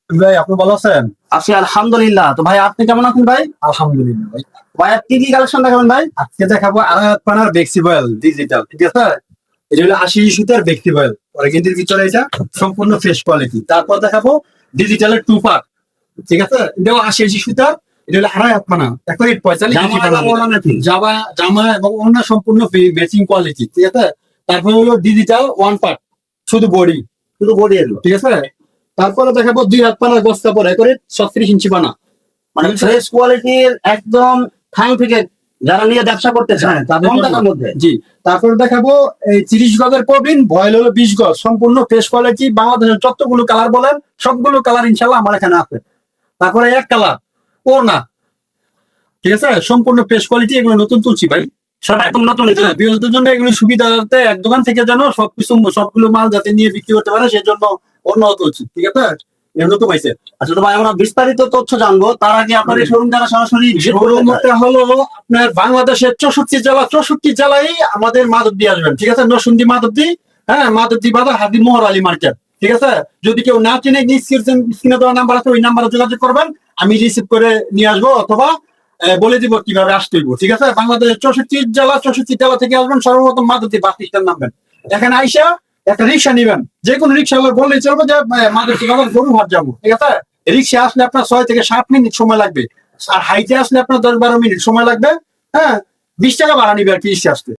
ভাই আপনি ভালো আছেন? আছি আলহামদুলিল্লাহ। তো ভাই আপনি কেমন আছেন ভাই? আলহামদুলিল্লাহ ভাই। ভাই কি কি কালেকশন দেখাবেন ভাই? আজকে দেখাবো আড়াই পানার বেক্সিবয়েল ডিজিটাল, ঠিক আছে? এটা হলো 80 সুতার বেক্সিবয়েল, অর্গেন্ডির ভিতরে এটা সম্পূর্ণ ফ্রেশ কোয়ালিটি। তারপর দেখাবো ডিজিটালের টু পার্ট, ঠিক আছে? এটাও 80 সুতার, এটা হলো আড়াই পানা, এখন 45 জামা জামা এবং অন্য সম্পূর্ণ ম্যাচিং কোয়ালিটি, ঠিক আছে? তারপর হলো ডিজিটাল ওয়ান পার্ট, শুধু বডি, শুধু বডি এলো, ঠিক আছে? তারপরে দেখাবো 2 হাত পানা গস কাপড় করে 36 ইঞ্চি পানা, মানে ফ্রেশ কোয়ালিটির একদম থান থেকে যারা নিয়ে ব্যবসা করতে চায় হ্যাঁ, তাদের কম জন্য। টাকার মধ্যে। জি, তারপর দেখাবো এই 30 গজের প্রবীণ, ভয়েল হলো 20 গজ, সম্পূর্ণ ফ্রেশ কোয়ালিটি। বাংলাদেশের যতগুলো কালার বলেন সবগুলো কালার ইনশাল্লাহ আমার এখানে আছে। তারপরে এক কালার ও না, ঠিক আছে, সম্পূর্ণ ফ্রেশ কোয়ালিটি। এগুলো নতুন তুলছি ভাই, সব একদম নতুন বিরোধীদের জন্য এগুলো সুবিধা, যাতে এক দোকান থেকে যেন সবগুলো মাল যাতে নিয়ে বিক্রি করতে পারে সেজন্য অন্য তুলছি, ঠিক আছে? এগুলো তো পাইছে। আচ্ছা, তো ভাই আমরা বিস্তারিত তথ্য জানবো তার আগে আপনার এই শোরুম যারা সরাসরি visit করতে চায়, শোরুমটা হলো আপনার বাংলাদেশের 64 জেলায় আমাদের মাধবদী আসবেন, ঠিক আছে? নরসিংদী মাধবদী, হ্যাঁ, মাধবদী বাজার হাদি মোহর আলী মার্কেট, ঠিক আছে? যদি কেউ না চিনে, স্ক্রিনে দেওয়া নাম্বার আছে, ওই নাম্বারে যোগাযোগ করবেন, আমি রিসিভ করে নিয়ে আসবো, অথবা বলে দিব কিভাবে আসতে হইব, ঠিক আছে? বাংলাদেশের 64 জেলা থেকে আসবেন, সর্বপ্রথম মাধবদী বাস স্ট্যান্ড নামবেন। এখানে আইসা একটা রিক্সা নিবেন, যে কোনো রিক্সা বললেই চলবে যে মাধবদী বাজার গরুহাট যাবো, ঠিক আছে? রিক্সা আসলে আপনার 6 থেকে 7 মিনিট সময় লাগবে, আর হাইটে আসলে আপনার 10-12 মিনিট সময় লাগবে। হ্যাঁ, 20 টাকা ভাড়া নিবে আর কি রিক্সা আসতে।